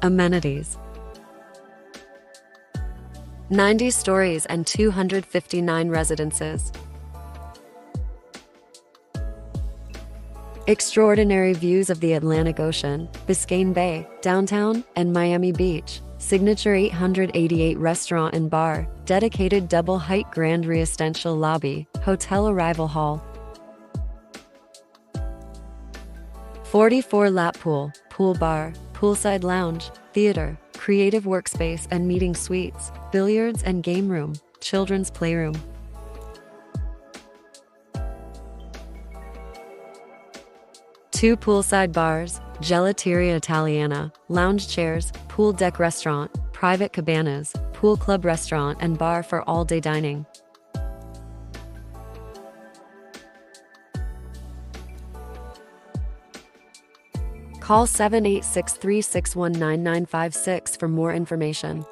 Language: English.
Amenities: 90 stories and 259 residences. Extraordinary views of the Atlantic Ocean, Biscayne Bay, downtown, and Miami Beach. Signature 888 restaurant and bar, dedicated double-height grand residential lobby, hotel arrival hall. 44-lap pool, pool bar, poolside lounge, theater, creative workspace and meeting suites, billiards and game room, children's playroom. Two poolside bars, gelateria italiana, lounge chairs, pool deck restaurant, private cabanas, pool club restaurant and bar for all-day dining. Call 786-361-9956 for more information.